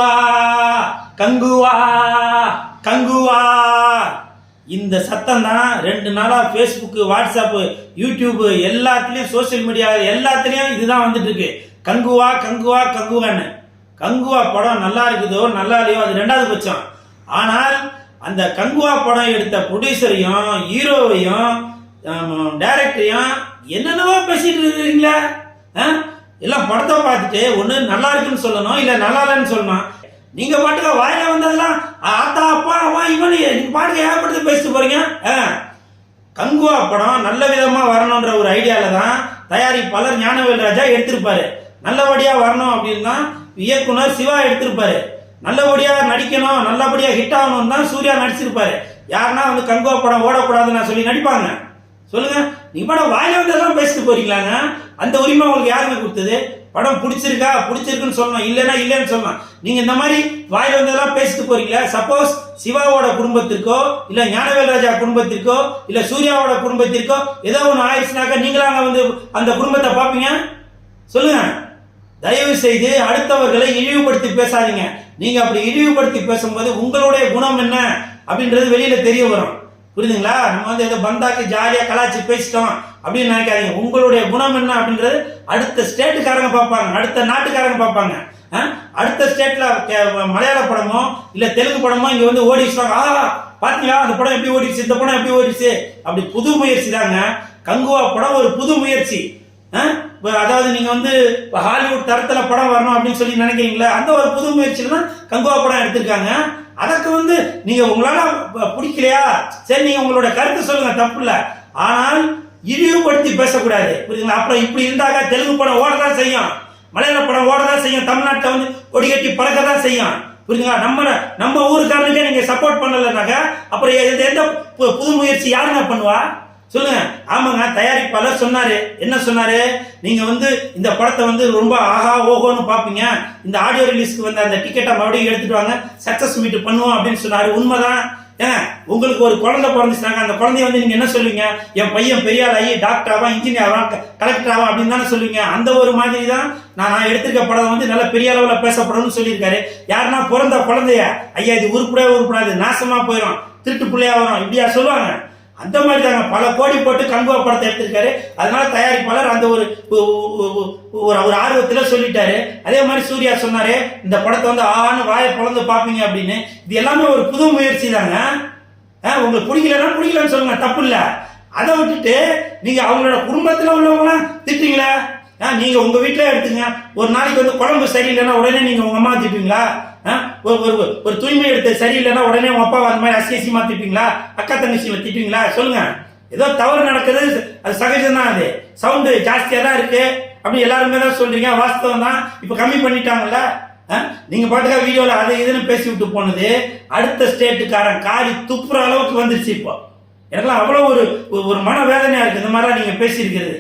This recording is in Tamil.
கங்குவா கங்குவா கங்குவா. இந்த சத்தம் தான் 2 நாளா ஃபேஸ்புக்கு, வாட்ஸ்அப்பு, யூடியூப் எல்லாத்துலேயும், சோசியல் மீடியா எல்லாத்துலேயும் இதுதான் வந்துட்டு இருக்கு. கங்குவா கங்குவா கங்குவான்னு. கங்குவா படம் நல்லா இருக்குதோ நல்லா இல்லையோ அது 2வது பட்சம். ஆனால் அந்த கங்குவா படம் எடுத்த ப்ரொடியூசரையும் ஹீரோவையும் டைரக்டரையும் என்னென்னவோ பேசிட்டு இருக்கீங்களா? எல்லாம் படத்தை பார்த்துட்டு ஒன்று நல்லா இருக்குன்னு சொல்லணும், இல்லை நல்லா இல்லைன்னு சொல்லணும். நீங்க பாட்டுக்க வாயில வந்ததெல்லாம் ஆத்தா அப்பா அவன் இவனு நீங்க பாட்டுக்க ஏகப்படுத்தி பேசிட்டு போறீங்க. கங்குவா படம் நல்ல விதமா வரணுன்ற ஒரு ஐடியால தான் தயாரிப்பாளர் ஞானவேல் ராஜா எடுத்திருப்பாரு. நல்லபடியா வரணும் அப்படின்னா இயக்குனர் சிவா எடுத்திருப்பாரு. நல்லபடியா நடிக்கணும், நல்லபடியா ஹிட் ஆகணும் தான் சூர்யா நடிச்சிருப்பாரு. யாருன்னா வந்து கங்குவா படம் ஓடக்கூடாதுன்னு சொல்லி நடிப்பாங்க? சொல்லுங்க. நீங்க படம் வாயில வந்ததெல்லாம் பேசிட்டு போறீங்களாங்க? அந்த உரிமை உங்களுக்கு யாருங்க கொடுத்தது? படம் பிடிச்சிருக்கா பிடிச்சிருக்குன்னு சொல்லணும், இல்லைன்னா இல்லைன்னு சொல்லணும். நீங்க இந்த மாதிரி வாயில வந்ததெல்லாம் பேசிட்டு போறீங்களா? சப்போஸ் சிவாவோட குடும்பத்திற்கோ இல்ல ஞானவேல் ராஜா குடும்பத்திற்கோ இல்ல சூர்யாவோட குடும்பத்திற்கோ ஏதோ ஒன்று ஆயிடுச்சுனாக்கா நீங்களாங்க வந்து அந்த குடும்பத்தை பார்ப்பீங்க? சொல்லுங்க. தயவு செய்து அடுத்தவர்களை இழிவுபடுத்தி பேசாதீங்க. நீங்க அப்படி இழிவுபடுத்தி பேசும்போது உங்களுடைய குணம் என்ன அப்படின்றது வெளியில தெரிய வரும். புரியுதுங்களா? நம்ம வந்து ஏதோ பந்தாக்கி ஜாலியா கலாச்சி பேசிட்டோம் அப்படின்னு நினைக்காதீங்க. உங்களுடைய குணம் என்ன அப்படின்றது அடுத்த ஸ்டேட்டுக்காரங்க பார்ப்பாங்க, அடுத்த நாட்டுக்காரங்க பார்ப்பாங்க. அடுத்த ஸ்டேட்ல மலையாள படமோ இல்ல தெலுங்கு படமோ இங்க வந்து ஓடிச்சுவாங்க. பாத்தீங்களா அந்த படம் எப்படி ஓடிச்சு, இந்த படம் எப்படி ஓடிச்சு, அப்படி புது முயற்சி தாங்க. கங்குவா படம் ஒரு புது முயற்சி. அதாவது நீங்க வந்து ஹாலிவுட் தரத்துல படம் வரணும் அப்படின்னு சொல்லி நினைக்கிறீங்களா? அந்த ஒரு புது முயற்சியில தான் கங்குவா படம் எடுத்திருக்காங்க. அதற்கு வந்து நீங்க உங்களால பிடிக்கலையா, சரி நீங்க உங்களோட கருத்து சொல்லுங்க, தப்பு இல்லை. ஆனால் இழிவுபடுத்தி பேசக்கூடாது. புரியுதுங்களா? அப்புறம் இப்படி இருந்தாக்க தெலுங்கு படம் ஓடதான் செய்யும், மலையாள படம் ஓடதான் செய்யும், தமிழ்நாட்டில் வந்து கொடிகட்டி பறக்கதான் செய்யும். புரியுதுங்களா? நம்ம ஊருக்காரனுக்கே நீங்க சப்போர்ட் பண்ணலனாக்க அப்புறம் எந்த புது முயற்சி யாருங்க பண்ணுவா? சொல்லுங்க. ஆமாங்க, தயாரிப்பாளர் சொன்னாரு. என்ன சொன்னாரு? நீங்க வந்து இந்த படத்தை வந்து ரொம்ப ஆஹா ஓஹோன்னு பாப்பீங்க, இந்த ஆடியோ ரிலீஸ்க்கு வந்து அந்த டிக்கெட்டை மறுபடியும் எடுத்துட்டு வாங்க, சக்சஸ் மீட் பண்ணுவோம் அப்படின்னு சொன்னாரு. உண்மைதான். உங்களுக்கு ஒரு குழந்தை பிறந்துச்சுனாங்க, அந்த குழந்தைய வந்து நீங்க என்ன சொல்லுவீங்க? என் பையன் பெரிய ஆள் ஆகி டாக்டர் ஆவா, இன்ஜினியர் ஆவா, கலெக்டர் ஆவா அப்படின்னு தானே சொல்லுவீங்க. அந்த ஒரு மாதிரி தான் நான் எடுத்திருக்க படம் வந்து நல்ல பெரிய அளவில் பேசப்படணும்னு சொல்லியிருக்காரு. யாருன்னா பிறந்த குழந்தைய ஐயா இது உருப்படாது நாசமா போயிடும், திருட்டு பிள்ளையா வரும், இப்படியா சொல்லுவாங்க? அந்த மாதிரி தாங்க பல கோடி போட்டு கங்குவா படத்தை எடுத்திருக்காரு. அதனால தயாரிப்பாளர் அந்த ஒரு ஆர்வத்தில் சொல்லிட்டாரு. அதே மாதிரி சூர்யா சொன்னாரு இந்த படத்தை வந்து ஆன்னு வாயை பொழந்து பார்ப்பீங்க அப்படின்னு. இது எல்லாமே ஒரு புது முயற்சி தாங்க. உங்களுக்கு பிடிக்கலன்னு சொல்லுங்க, தப்பு இல்லை. அதை விட்டுட்டு நீங்க அவங்களோட குடும்பத்தில் உள்ளவங்களாம் திட்டுங்களா? நீங்க உங்க வீட்டிலே எடுத்துங்க. ஒரு நாளைக்கு வந்து குழம்பு சரியில்லைன்னா உடனே நீங்க உங்க அம்மா திட்டுவீங்களா? ஒரு தூய்மை எடுத்து சரியில்லைன்னா உடனே உங்க அப்பா அந்த மாதிரி அசியசியமா திட்டுவீங்களா? அக்கா தங்கச்சியை திட்டுவீங்களா? சொல்லுங்க. ஏதோ தவறு நடக்குது, அது சகஜம் தான். அது சவுண்டு ஜாஸ்தியா தான் இருக்கு அப்படி எல்லாருமே தான் சொல்றீங்க. வாஸ்தவம் தான். இப்ப கம்மி பண்ணிட்டாங்கல்ல. நீங்க பாட்டுக்கா வீடியோல அதை இதுன்னு பேசி விட்டு போனது அடுத்த ஸ்டேட்டுக்காரன் காரி துப்புற அளவுக்கு வந்துருச்சு. இப்போ எனக்குலாம் அவ்வளவு ஒரு மன வேதனையா இருக்கு இந்த மாதிரிலாம் நீங்க பேசியிருக்கிறது.